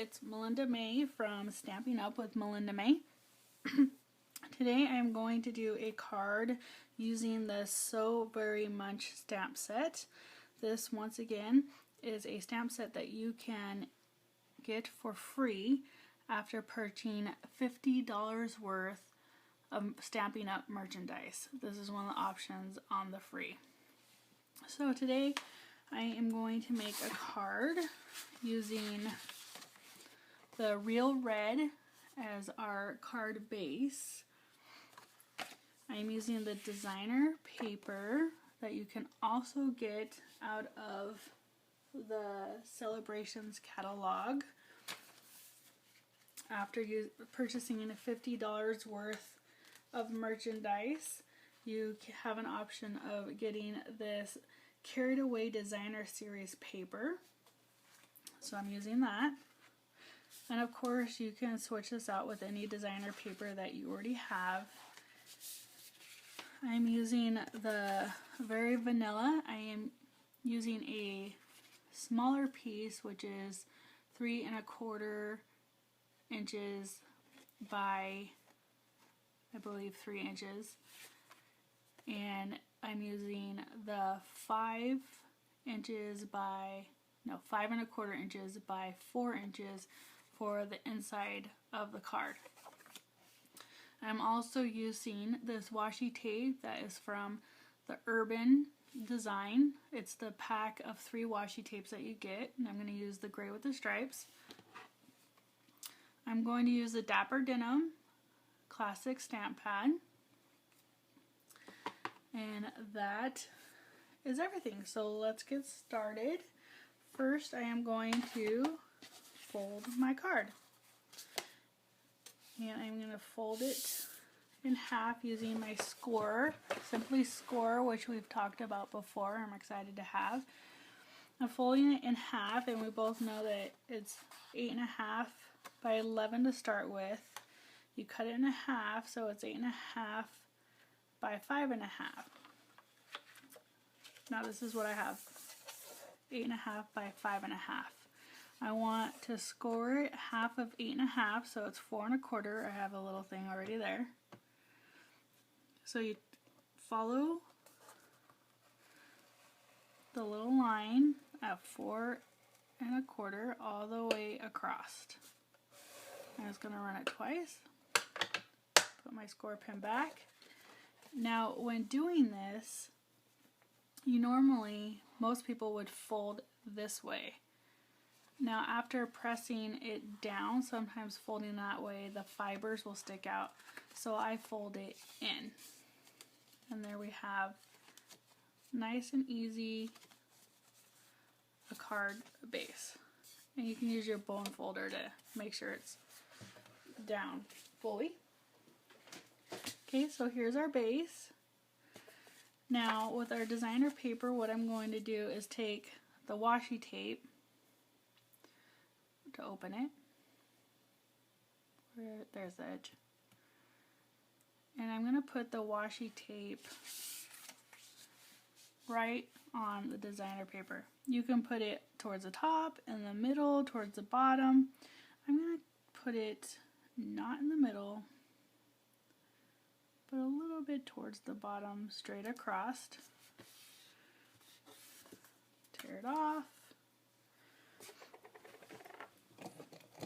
it's Melinda May from Stampin' Up with Melinda May. Today I'm going to do a card using the So Very Much stamp set. This, once again, is a stamp set that you can get for free after purchasing $50 worth of Stampin' Up merchandise. This is one of the options on the free. So today I am going to make a card using the Real Red as our card base. I'm using the designer paper that you can also get out of the Sale-a-bration's catalog. After purchasing $50 worth of merchandise, you have an option of getting this Carried Away Designer Series paper. So I'm using that. And of course you can switch this out with any designer paper that you already have. I'm using the Very Vanilla. I am using a smaller piece, which is 3 1/4 inches by, I believe, 3 inches. And I'm using the 5 1/4 inches by 4 inches for the inside of the card. I'm also using this washi tape that is from the Urban Design. It's the pack of 3 washi tapes that you get, and I'm going to use the gray with the stripes. I'm going to use the Dapper Denim Classic Stamp Pad. And that is everything. So let's get started. First, I am going to fold my card. And I'm going to fold it in half using my scorer, Simply Score, which we've talked about before. I'm excited to have. I'm folding it in half, and we both know that it's 8 1/2 by 11 to start with. You cut it in half, so it's 8 1/2 by 5 1/2. Now this is what I have, 8 1/2 by 5 1/2. I want to score it half of 8 1/2, so it's 4 1/4. I have a little thing already there. So you follow the little line at 4 1/4 all the way across. I'm just going to run it twice. Put my score pin back. Now when doing this, most people would fold this way. Now after pressing it down, sometimes folding that way, the fibers will stick out. So I fold it in. And there we have, nice and easy, a card base. And you can use your bone folder to make sure it's down fully. Okay, so here's our base. Now with our designer paper, what I'm going to do is take the washi tape to open it. There's the edge. And I'm going to put the washi tape right on the designer paper. You can put it towards the top, in the middle, towards the bottom. I'm going to put it not in the middle, but a little bit towards the bottom, straight across. Tear it off.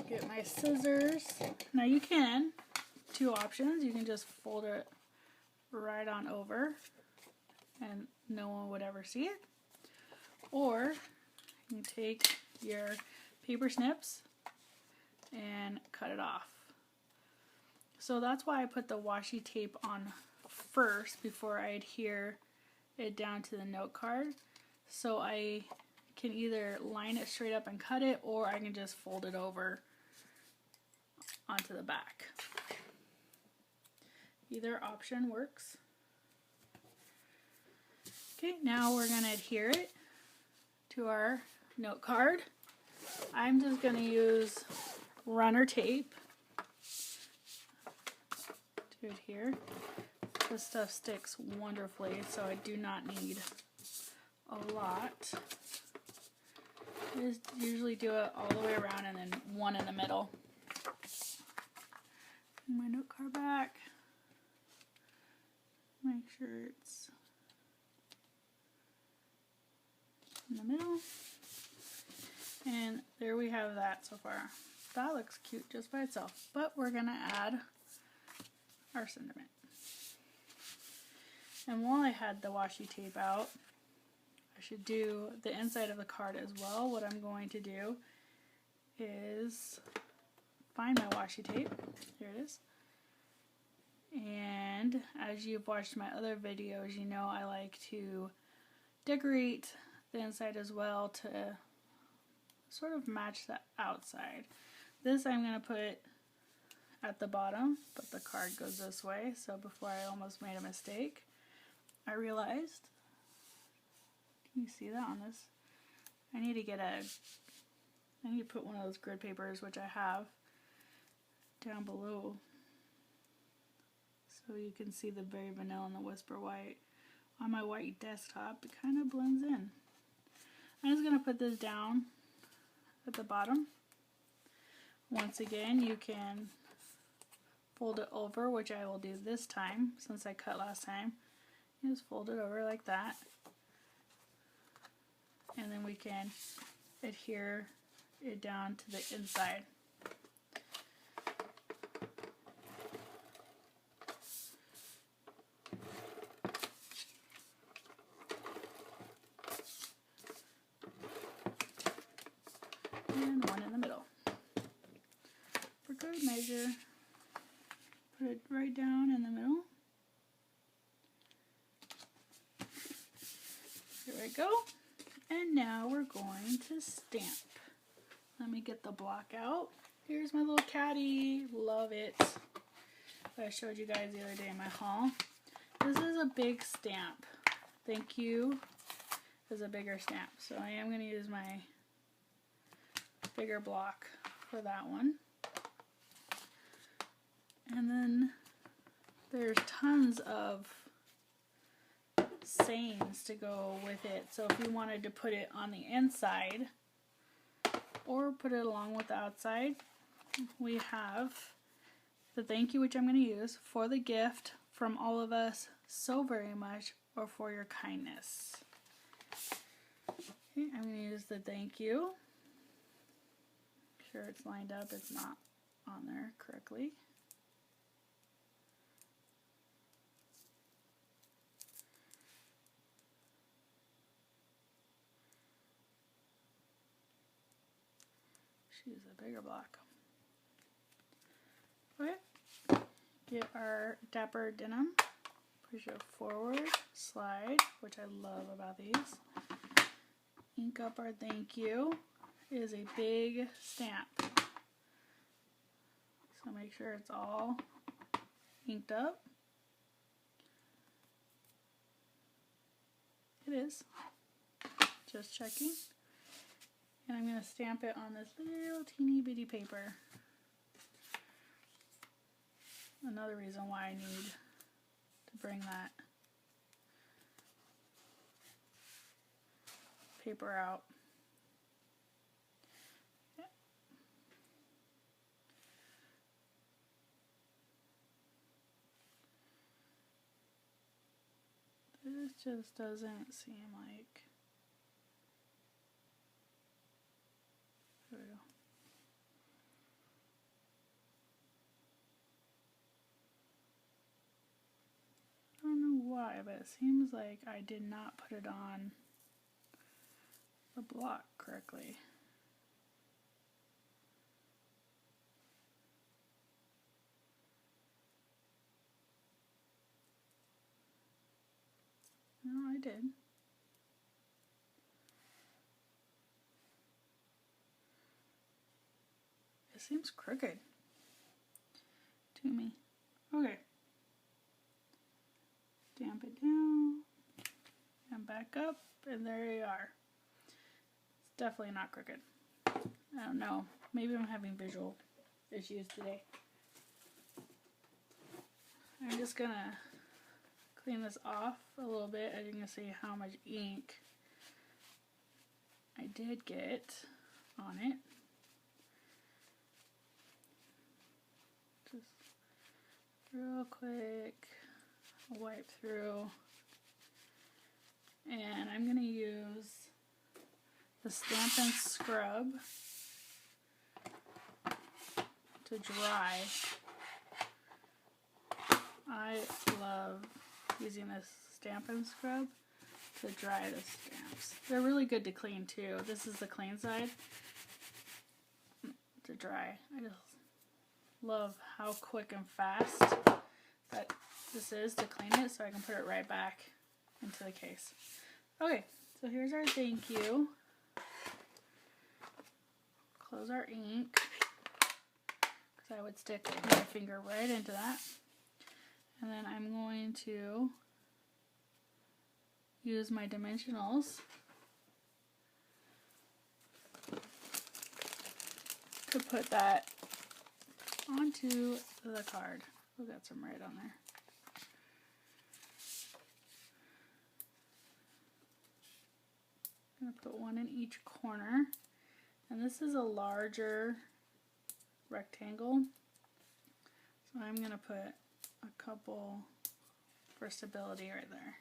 Get my scissors. Now you can, 2 options. You can just fold it right on over and no one would ever see it. Or you can take your paper snips and cut it off. So that's why I put the washi tape on first before I adhere it down to the note card. So I can either line it straight up and cut it, or I can just fold it over onto the back. Either option works. Okay, now we're going to adhere it to our note card. I'm just going to use runner tape to adhere. This stuff sticks wonderfully, so I do not need a lot. Just usually do it all the way around and then one in the middle. Bring my note card back. Make sure it's in the middle. And there we have that so far. That looks cute just by itself, but we're gonna add our sentiment. And while I had the washi tape out, I should do the inside of the card as well. What I'm going to do is find my washi tape. Here it is. And as you've watched my other videos, you know I like to decorate the inside as well to sort of match the outside. This I'm going to put at the bottom, but the card goes this way. So before I almost made a mistake, I realized, can you see that on this? I need to put one of those grid papers, which I have, down below so you can see the Berry Vanilla and the Whisper White. On my white desktop, it kind of blends in. I'm just going to put this down at the bottom. Once again, you can fold it over, which I will do this time since I cut last time. You just fold it over like that, and then we can adhere it down to the inside. And one in the middle. For good measure, put it right down in the middle. There we go. And now we're going to stamp. Let me get the block out. Here's my little caddy. Love it. That I showed you guys the other day in my haul. This is a big stamp. Thank you is a bigger stamp. So I am going to use my bigger block for that one. And then there's tons of sayings to go with it. So if you wanted to put it on the inside or put it along with the outside, we have the thank you, which I'm going to use, for the gift from all of us so very much, or for your kindness. Okay, I'm going to use the thank you. Make sure it's lined up, it's not on there correctly. Use a bigger block. Okay. Get our Dapper Denim, push it forward, slide, which I love about these. Ink up our thank you. It is a big stamp. So make sure it's all inked up. It is. Just checking. And I'm going to stamp it on this little teeny bitty paper. Another reason why I need to bring that paper out. Yep. This just doesn't seem like... There we go. I don't know why, but it seems like I did not put it on the block correctly. No, I did. It seems crooked to me. Okay. Stamp it down and back up, and there you are. It's definitely not crooked. I don't know. Maybe I'm having visual issues today. I'm just gonna clean this off a little bit, as you can see how much ink I did get on it. Just real quick, wipe through. And I'm going to use the Stampin' Scrub to dry. I love using this Stampin' Scrub to dry the stamps. They're really good to clean too. This is the clean side to dry. I just love how quick and fast that this is to clean it, so I can put it right back into the case. Okay, so here's our thank you. Close our ink, because I would stick my finger right into that. And then I'm going to use my dimensionals to put that onto the card. We got some red on there. I'm going to put one in each corner. And this is a larger rectangle, so I'm going to put a couple for stability right there.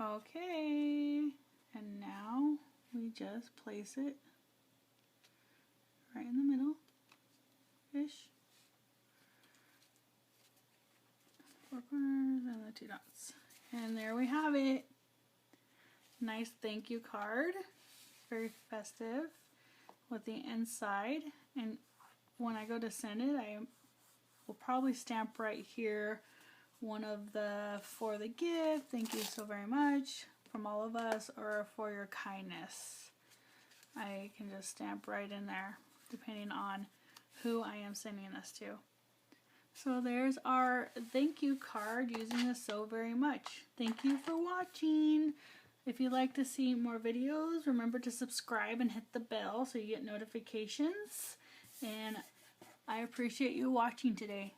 Okay, and now we just place it right in the middle-ish. 4 corners and the 2 dots. And there we have it. Nice thank you card. Very festive with the inside. And when I go to send it, I will probably stamp right here one of the "for the gift, thank you so very much from all of us," or "for your kindness." I can just stamp right in there depending on who I am sending this to. So there's our thank you card using the "so very much." Thank you for watching. If you'd like to see more videos, remember to subscribe and hit the bell so you get notifications. And I appreciate you watching today.